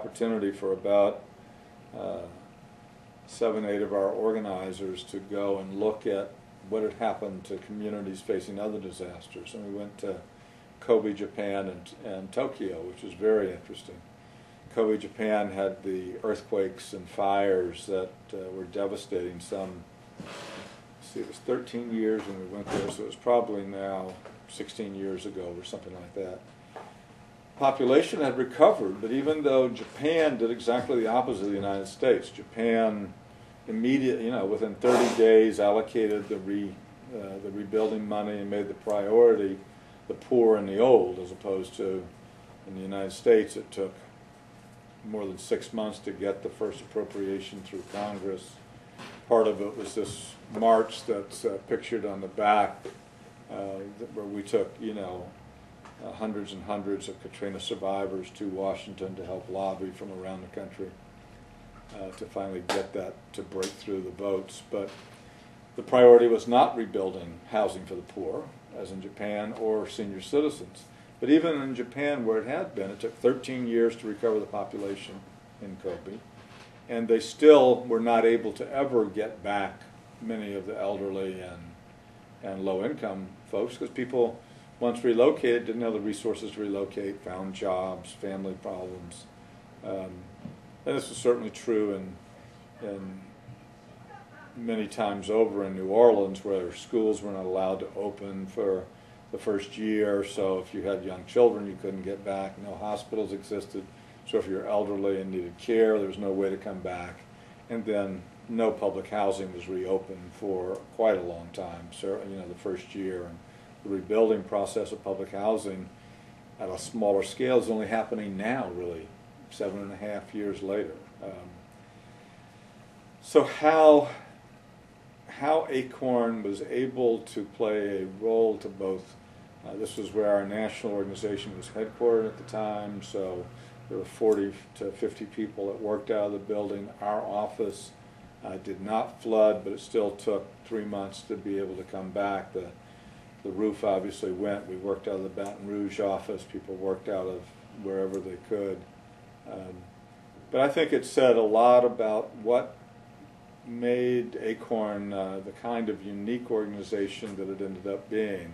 opportunity for about 7, 8 of our organizers to go and look at what had happened to communities facing other disasters. And we went to Kobe, Japan, and Tokyo, which was very interesting. Kobe, Japan had the earthquakes and fires that were devastating. It was 13 years when we went there, so it was probably now 16 years ago or something like that. Population had recovered, but even though Japan did exactly the opposite of the United States, Japan immediately, within 30 days allocated the rebuilding money and made the priority the poor and the old, as opposed to in the United States it took more than 6 months to get the first appropriation through Congress. Part of it was this march that's pictured on the back, where we took, hundreds and hundreds of Katrina survivors to Washington to help lobby from around the country to finally get that to break through the votes. But the priority was not rebuilding housing for the poor, as in Japan, or senior citizens. But even in Japan, where it had been, it took 13 years to recover the population in Kobe, and they still were not able to ever get back many of the elderly and low-income folks, because people, once relocated, didn't have the resources to relocate, found jobs, family problems. And this was certainly true in many times over in New Orleans, where schools were not allowed to open for the first year. So if you had young children, you couldn't get back. No hospitals existed. So if you're elderly and needed care, there was no way to come back. And then no public housing was reopened for quite a long time. So, the first year. And the rebuilding process of public housing at a smaller scale is only happening now, really, 7.5 years later. So how ACORN was able to play a role to both, this was where our national organization was headquartered at the time, so there were 40 to 50 people that worked out of the building. Our office did not flood, but it still took 3 months to be able to come back. The roof obviously went. We worked out of the Baton Rouge office. People worked out of wherever they could. But I think it said a lot about what made ACORN the kind of unique organization that it ended up being.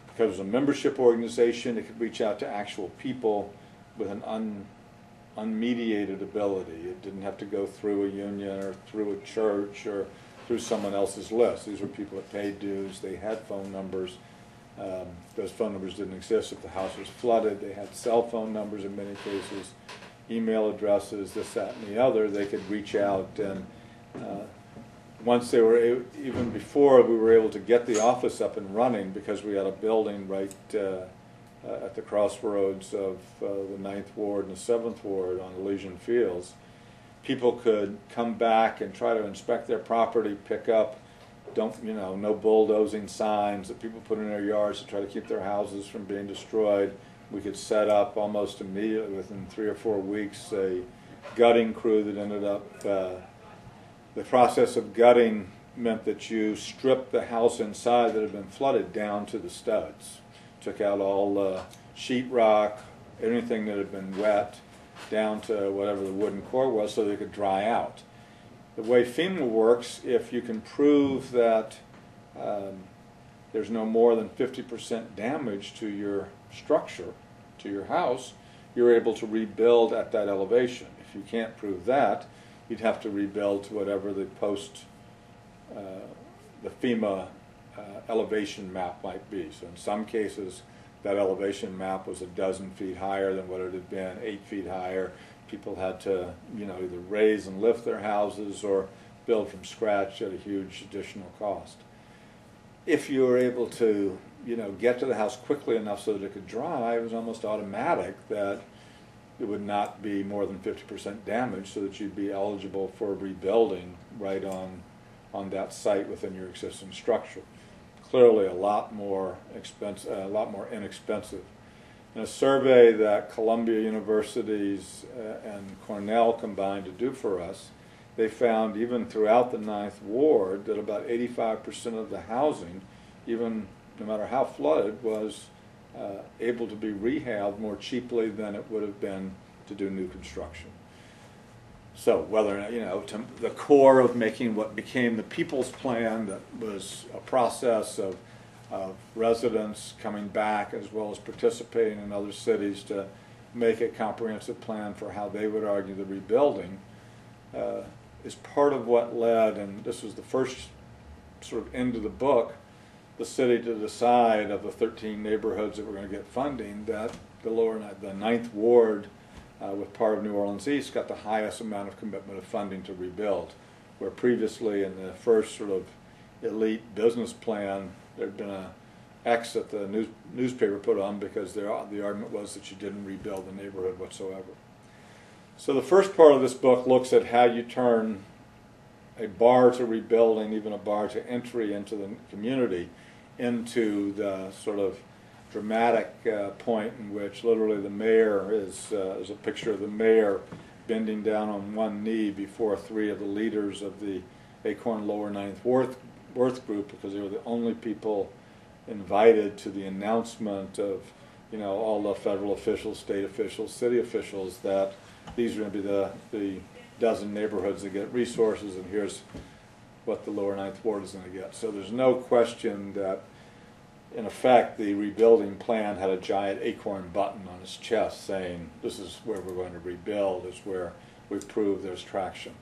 Because it was a membership organization, it could reach out to actual people with an unmediated ability. It didn't have to go through a union or through a church or through someone else's list. These were people that paid dues. They had phone numbers. Those phone numbers didn't exist if the house was flooded. They had cell phone numbers in many cases, email addresses, this, that, and the other. They could reach out, and once they were even before we were able to get the office up and running, because we had a building right at the crossroads of the 9th Ward and the 7th Ward on Elysian Fields, people could come back and try to inspect their property, pick up, no bulldozing signs that people put in their yards to try to keep their houses from being destroyed. We could set up almost immediately, within 3 or 4 weeks, a gutting crew that ended up, the process of gutting meant that you stripped the house inside that had been flooded down to the studs. Took out all the sheetrock, anything that had been wet, down to whatever the wooden core was, so they could dry out. The way FEMA works, if you can prove that there's no more than 50% damage to your structure, to your house, you're able to rebuild at that elevation. If you can't prove that, you'd have to rebuild to whatever the the FEMA elevation map might be. So in some cases, that elevation map was 12 feet higher than what it had been, 8 feet higher. People had to, either raise and lift their houses or build from scratch at a huge additional cost. If you were able to, get to the house quickly enough so that it could dry, it was almost automatic that it would not be more than 50% damage, so that you'd be eligible for rebuilding right on that site within your existing structure. Clearly a lot more expensive, a lot more inexpensive. In a survey that Columbia Universities and Cornell combined to do for us, they found even throughout the 9th Ward that about 85% of the housing, even no matter how flooded, was able to be rehabbed more cheaply than it would have been to do new construction. So whether, to the core of making what became the People's Plan, that was a process of residents coming back as well as participating in other cities to make a comprehensive plan for how they would argue the rebuilding, is part of what led, and this was the first sort of end of the book, the city to decide of the 13 neighborhoods that were going to get funding that the Ninth Ward with part of New Orleans East got the highest amount of commitment of funding to rebuild, where previously in the first sort of elite business plan there had been a X that the newspaper put on because the argument was that you didn't rebuild the neighborhood whatsoever. So the first part of this book looks at how you turn a bar to rebuilding, even a bar to entry into the community, into the sort of dramatic point in which literally the mayor is a picture of the mayor bending down on one knee before 3 of the leaders of the ACORN Lower Ninth Worth group, because they were the only people invited to the announcement of all the federal officials, state officials, city officials, that these are going to be the dozen neighborhoods that get resources, and here's what the Lower Ninth Ward is going to get. So there's no question that, in effect, the rebuilding plan had a giant ACORN button on its chest saying, this is where we're going to rebuild, is where we've proved there's traction.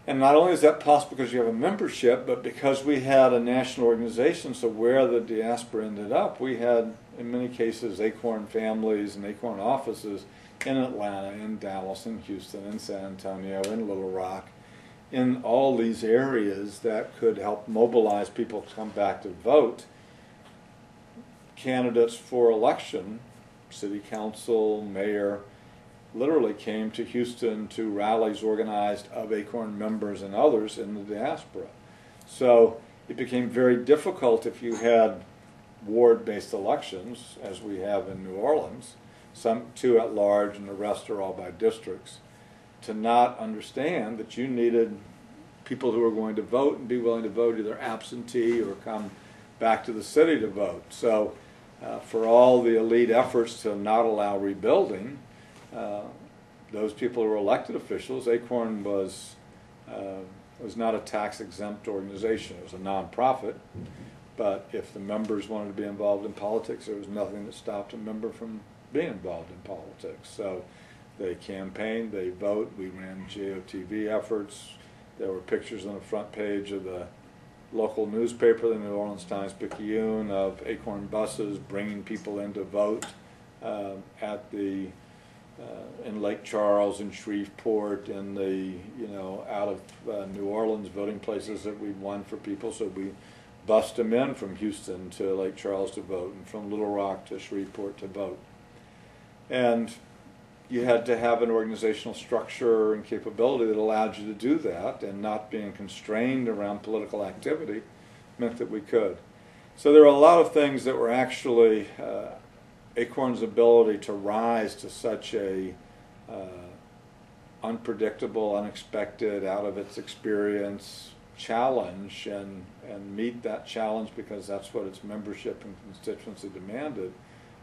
And not only is that possible because you have a membership, but because we had a national organization, so where the diaspora ended up, we had, in many cases, ACORN families and ACORN offices in Atlanta, in Dallas, in Houston, in San Antonio, in Little Rock, in all these areas that could help mobilize people to come back to vote. Candidates for election, city council, mayor, literally came to Houston to rallies organized of ACORN members and others in the diaspora. So it became very difficult if you had ward-based elections, as we have in New Orleans, 2 at large and the rest are all by districts, to not understand that you needed people who were going to vote and be willing to vote either absentee or come back to the city to vote. So for all the elite efforts to not allow rebuilding, those people who were elected officials, ACORN was not a tax-exempt organization. It was a nonprofit, but if the members wanted to be involved in politics, there was nothing that stopped a member from being involved in politics. So they campaigned, they vote, we ran JOTV efforts. There were pictures on the front page of the local newspaper, the New Orleans Times-Picayune, of ACORN buses bringing people in to vote at the in Lake Charles and Shreveport, and the out of New Orleans voting places that we won for people. So we bussed them in from Houston to Lake Charles to vote, and from Little Rock to Shreveport to vote. And you had to have an organizational structure and capability that allowed you to do that, and not being constrained around political activity meant that we could. So there were a lot of things that were actually ACORN's ability to rise to such a unpredictable, unexpected, out of its experience challenge, and meet that challenge because that's what its membership and constituency demanded,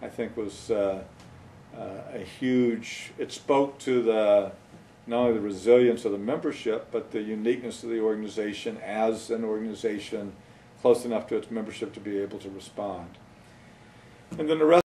I think was a huge, it spoke to not only the resilience of the membership, but the uniqueness of the organization as an organization close enough to its membership to be able to respond. And then the rest